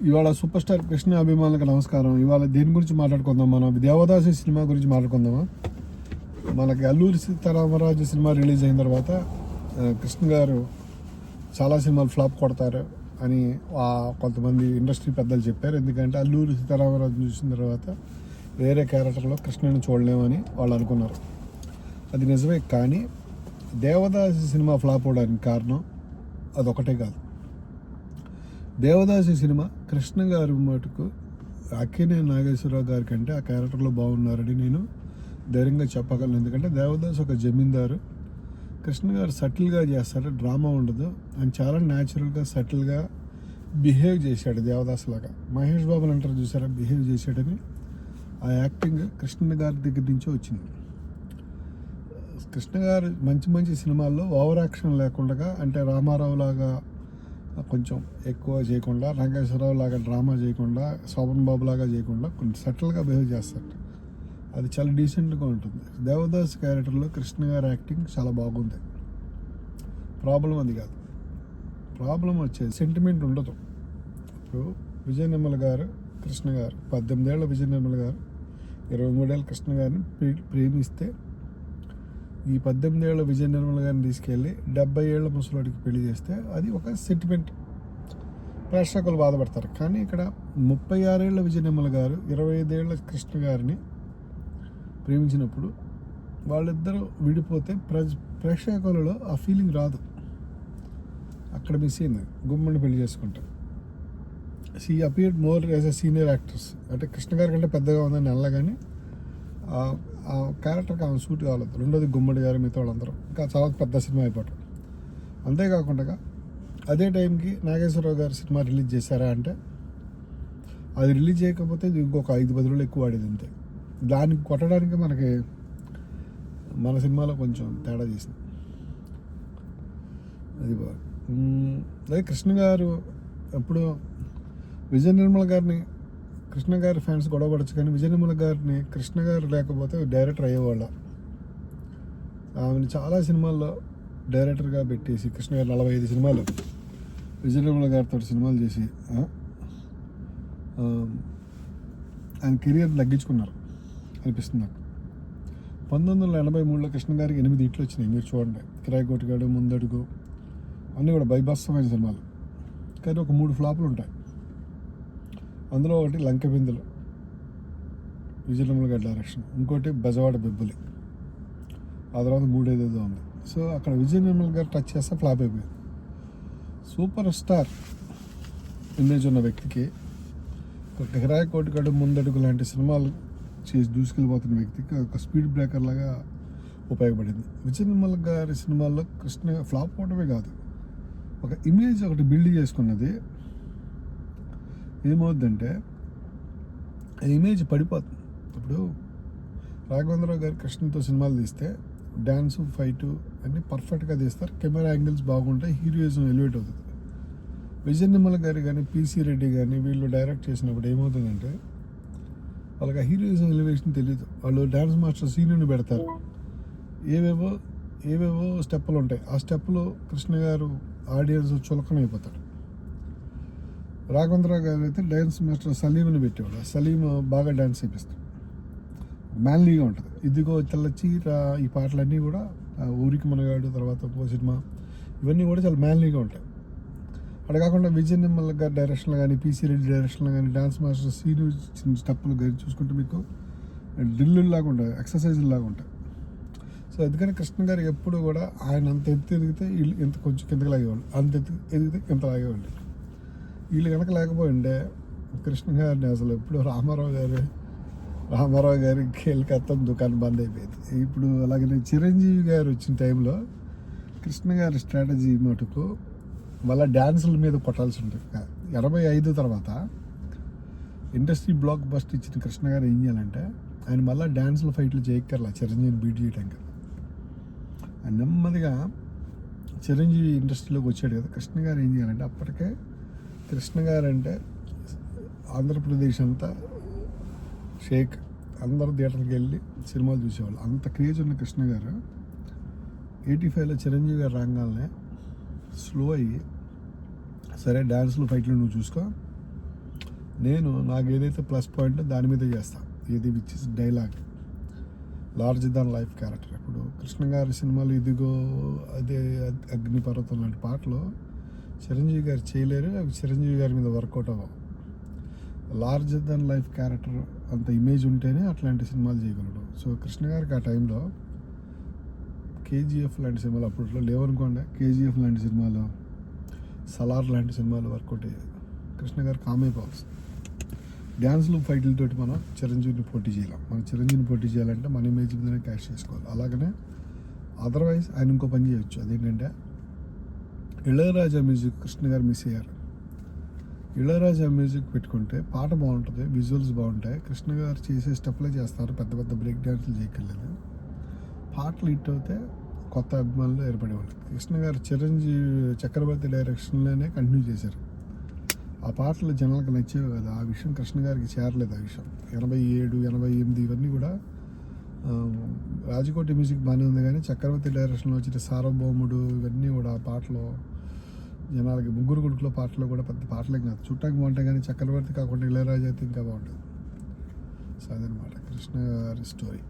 ఇవాళ super star Krishna అభిమానులకు నమస్కారం. ఇవాళ దేని గురించి మాట్లాడుకుందాం? మనం దేవదాసి సినిమా గురించి మాట్లాడుకుందామా? మనకి అల్లూరి సీతారామరాజు సినిమా రిలీజ్ అయిన తర్వాత కృష్ణ గారు చాలా సినిమాలు ఫ్లాప్ కొడతారు అని కొంతమంది ఇండస్ట్రీ పెద్దలు చెప్పారు. ఎందుకంటే అల్లూరి సీతారామరాజు చూసిన తర్వాత వేరే క్యారెక్టర్లో కృష్ణని చూడలేమని వాళ్ళు అనుకున్నారు. అది నిజమే. కానీ దేవదాసి సినిమా ఫ్లాప్ అవడానికి కారణం అదొకటే కాదు. దేవదాసి సినిమా కృష్ణ గారి మటుకు అక్కినేని నాగేశ్వరరావు గారి కంటే ఆ క్యారెక్టర్లో బాగున్నారని నేను ధైర్యంగా చెప్పగలను. ఎందుకంటే దేవదాస్ ఒక జమీందారు, కృష్ణ గారు సటిల్గా చేస్తాడు, డ్రామా ఉండదు. ఆయన చాలా న్యాచురల్గా సటిల్గా బిహేవ్ చేశాడు దేవదాస్ లాగా. మహేష్ బాబులు అంటారు చూసారా, బిహేవ్ చేశాడని. ఆ యాక్టింగ్ కృష్ణ గారి దగ్గర నుంచే వచ్చింది. కృష్ణ గారు మంచి మంచి సినిమాల్లో ఓవర్ యాక్షన్ లేకుండా, అంటే రామారావు లాగా కొంచెం ఎక్కువ చేయకుండా, రంగేశ్వరరావు లాగా డ్రామా చేయకుండా, శోభన్ బాబు లాగా చేయకుండా కొంచెం సటిల్గా బిహేవ్ చేస్తాడు. అది చాలా డీసెంట్గా ఉంటుంది. దేవదాస్ క్యారెక్టర్లో కృష్ణ గారి యాక్టింగ్ చాలా బాగుంది. ప్రాబ్లం అది కాదు. ప్రాబ్లం వచ్చేది సెంటిమెంట్ ఉండదు. ఇప్పుడు విజయ నిర్మల గారు, కృష్ణ గారు 18 ఏళ్ళ విజయ నిర్మల గారు 23 ఏళ్ళ కృష్ణ గారిని ప్రేమిస్తే, ఈ 18 ఏళ్ళ విజయ నిర్మల గారిని తీసుకెళ్ళి 70 ఏళ్ళ ముసలాడికి పెళ్లి చేస్తే అది ఒక సెంటిమెంట్. ప్రేక్షకులు బాధపడతారు. కానీ ఇక్కడ 36 ఏళ్ళ విజయ నిర్మల గారు 25 ఏళ్ళ కృష్ణ గారిని ప్రేమించినప్పుడు వాళ్ళిద్దరూ విడిపోతే ప్రేక్షకులలో ఆ ఫీలింగ్ రాదు. అక్కడ మిస్ అయింది. గుమ్మని పెళ్లి చేసుకుంటారు. She appeared more as a senior actress. అంటే కృష్ణ గారి కంటే పెద్దగా ఉందని అలా, కానీ ఆ క్యారెక్టర్కి ఆమె సూట్ కాలేదు. రెండోది గుమ్మడి గారు, మిగతా వాళ్ళందరూ ఇంకా చాలా పెద్ద సినిమా అయిపోవటం. అంతేకాకుండా అదే టైంకి నాగేశ్వరరావు గారు సినిమా రిలీజ్ చేశారా అంటే, అది రిలీజ్ చేయకపోతే ఇంకొక 5-10 రోజులు ఎక్కువ ఆడేది. అంతే. దానికి కొట్టడానికి మనకి మన సినిమాలో కొంచెం తేడా చేసింది. అది అదే కృష్ణ గారు ఎప్పుడు విజయ నిర్మల గారిని, కృష్ణ గారి ఫ్యాన్స్ గొడవపడచ్చు, కానీ విజయ నిర్మల గారిని కృష్ణ గారు లేకపోతే డైరెక్టర్ అయ్యేవాళ్ళ. ఆమెను చాలా సినిమాల్లో డైరెక్టర్గా పెట్టేసి కృష్ణ గారు 45 సినిమాలు విజయ నిర్మల గారితో సినిమాలు చేసి ఆయన కెరియర్ తగ్గించుకున్నారు అనిపిస్తుంది నాకు. 1983లో కృష్ణ గారికి 8 హిట్లు వచ్చినాయి. మీరు చూడండి, కిరాయి కొట్టుగాడు, ముందడుగు అన్నీ కూడా బైభత్సమైన సినిమాలు. కానీ ఒక 3 ఫ్లాపులు ఉంటాయి. అందులో ఒకటి లంక బిందులు, విజయ నిర్మల గారి డైరెక్షన్. ఇంకోటి బెజవాడ బెబ్బులి. ఆ తర్వాత 3 ఏదేదో ఉంది. సో అక్కడ విజయ నిర్మల గారు టచ్ చేస్తే ఫ్లాప్ అయిపోయింది. సూపర్ స్టార్ ఇమేజ్ ఉన్న వ్యక్తికి ఒక కిరాయి కోటికాడు, ముందడుగు లాంటి సినిమాలు చేసి దూసుకెళ్ళిపోతున్న వ్యక్తికి ఒక స్పీడ్ బ్రేకర్ లాగా ఉపయోగపడింది. విజయ నిర్మల గారి సినిమాల్లో కృష్ణ ఫ్లాప్ అవడమే కాదు, ఒక ఇమేజ్ ఒకటి బిల్డ్ చేసుకున్నది. ఏమవుద్దంటే ఆ ఇమేజ్ పడిపోతుంది. ఇప్పుడు రాఘవేంద్రరావు గారు కృష్ణతో సినిమాలు తీస్తే డ్యాన్సు, ఫైటు అన్నీ పర్ఫెక్ట్గా తీస్తారు. కెమెరా యాంగిల్స్ బాగుంటాయి, హీరోయిజం ఎలివేట్ అవుతుంది. విజయ నిర్మల గారు కానీ, పిసి రెడ్డి కానీ వీళ్ళు డైరెక్ట్ చేసినప్పుడు ఏమవుతుందంటే వాళ్ళకి ఆ హీరోయిజం ఎలివేషన్ తెలియదు. వాళ్ళు డ్యాన్స్ మాస్టర్ సీనియర్ని పెడతారు. ఏవేవో స్టెప్పులు ఉంటాయి. ఆ స్టెప్పులు కృష్ణ గారు ఆడియన్స్ చులకనైపోతాడు. రాఘవేంద్రరావు గారు అయితే డ్యాన్స్ మాస్టర్ సలీంని పెట్టేవాడు. సలీం బాగా డ్యాన్స్ చేపిస్తాడు, మ్యాన్లీగా ఉంటుంది. ఇదిగో తెల్ల చీర, ఈ పాటలన్నీ కూడా ఊరికి మనగాడు, తర్వాత సినిమా, ఇవన్నీ కూడా చాలా మ్యాన్లీగా ఉంటాయి. అక్కడ కాకుండా విజయ నిర్మల గారి డైరెక్షన్లో కానీ, పిసి రెడ్డి డైరెక్షన్లో కానీ డ్యాన్స్ మాస్టర్ సీను చిన్న స్టెప్పులు కానీ చూసుకుంటే మీకు డ్రిల్లులాగా ఉంటాయి, ఎక్సర్సైజులాగా ఉంటాయి. సో అందుకని కృష్ణ గారు ఎప్పుడు కూడా ఆయన అంత ఎత్తు ఎదిగితే వీళ్ళు ఇంత కొంచెం కిందకి లాగేవాళ్ళు, అంత ఎత్తు ఎదిగితే ఇంత లాగేవాళ్ళు. వీళ్ళు కనుక లేకపోయింటే కృష్ణ గారిని అసలు ఎప్పుడు రామారావు గారి కేల్కత్తా దుకాణం బంద్ అయిపోయింది. ఇప్పుడు అలాగే చిరంజీవి గారు వచ్చిన టైంలో కృష్ణ గారి స్ట్రాటజీ మటుకు వాళ్ళ డ్యాన్సుల మీద కొట్టాల్సి ఉంటుంది. 85 తర్వాత ఇండస్ట్రీ బ్లాక్ బస్ట్ ఇచ్చిన కృష్ణ గారు ఏం చేయాలంటే, ఆయన మళ్ళీ డ్యాన్సులు, ఫైట్లు చేయక్కర్లా చిరంజీవిని బీట్ చేయడానికి. ఆయన నెమ్మదిగా చిరంజీవి ఇండస్ట్రీలోకి వచ్చాడు కదా, కృష్ణ గారు ఏం చేయాలంటే, అప్పటికే కృష్ణ గారు అంటే ఆంధ్రప్రదేశ్ అంతా షేక్, అందరూ థియేటర్కి వెళ్ళి సినిమాలు చూసేవాళ్ళు. అంత క్రేజ్ ఉన్న కృష్ణ గారు 85లో చిరంజీవి గారు రాగానే స్లో అయ్యి, సరే డ్యాన్స్లు, ఫైట్లు నువ్వు చూసుకో, నాకు ఏదైతే ప్లస్ పాయింట్ దాని మీదే చేస్తాను, ఇది which is dialogue, large than life character. ఇప్పుడు కృష్ణ గారి సినిమాలు ఇదిగో, అదే, అగ్నిపర్వతం లాంటి పాటలు చిరంజీవి గారు చేయలేరు, అవి చిరంజీవి గారి మీద వర్కౌట్ అవ్వవు. లార్జ్ దాన్ లైఫ్ క్యారెక్టర్ అంత ఇమేజ్ ఉంటేనే అట్లాంటి సినిమాలు చేయగలడు. సో కృష్ణ గారికి ఆ టైంలో కేజీఎఫ్ లాంటి సినిమాలు అప్పట్లో లేవనుకోండి, కేజీఎఫ్ లాంటి సినిమాలు, సలార్ లాంటి సినిమాలు వర్కౌట్ అయ్యాయి. కృష్ణ గారు కామ్ అయిపోవాలి. డ్యాన్స్లు ఫైట్లతోటి మనం చిరంజీవిని పోటీ చేయలేం. మనం చిరంజీవిని పోటీ చేయాలంటే మన ఇమేజ్ మీదనే క్యాష్ చేసుకోవాలి. అలాగనే అదర్వైజ్ ఆయన ఇంకో పని చేయొచ్చు, అదేంటంటే ఇళయరాజా మ్యూజిక్ కృష్ణ గారు మిస్ అయ్యారు. ఇళయరాజా మ్యూజిక్ పెట్టుకుంటే పాట బాగుంటుంది, విజువల్స్ బాగుంటాయి, కృష్ణ గారు చేసే స్టెప్లే చేస్తారు, పెద్ద పెద్ద బ్రేక్ డ్యాన్సులు చేయగలేదు. పాటలు హిట్ అవుతే కొత్త అభిమానులు ఏర్పడేవాళ్ళు. కృష్ణ గారు చిరంజీవి చక్రవర్తి డైరెక్షన్లోనే కంటిన్యూ చేశారు. ఆ పాటలు జనాలకు నచ్చేవి కదా, ఆ విషయం కృష్ణ గారికి చేరలేదు. ఆ విషయం 87, 88 ఇవన్నీ కూడా రాజకోటి మ్యూజిక్ బాగానే ఉంది, కానీ చక్రవర్తి డైరెక్షన్లో వచ్చిన సార్వభౌముడు ఇవన్నీ కూడా ఆ పాటలు జనాలకి, ముగ్గురు కొడుకుల పాటలు కూడా పెద్ద పాటలే కాదు, చుట్టానికి బాగుంటాయి, కానీ చక్రవర్తి కాకుండా ఇళయరాజా అయితే ఇంకా బాగుంటుంది. సో అదనమాట కృష్ణ గారి స్టోరీ.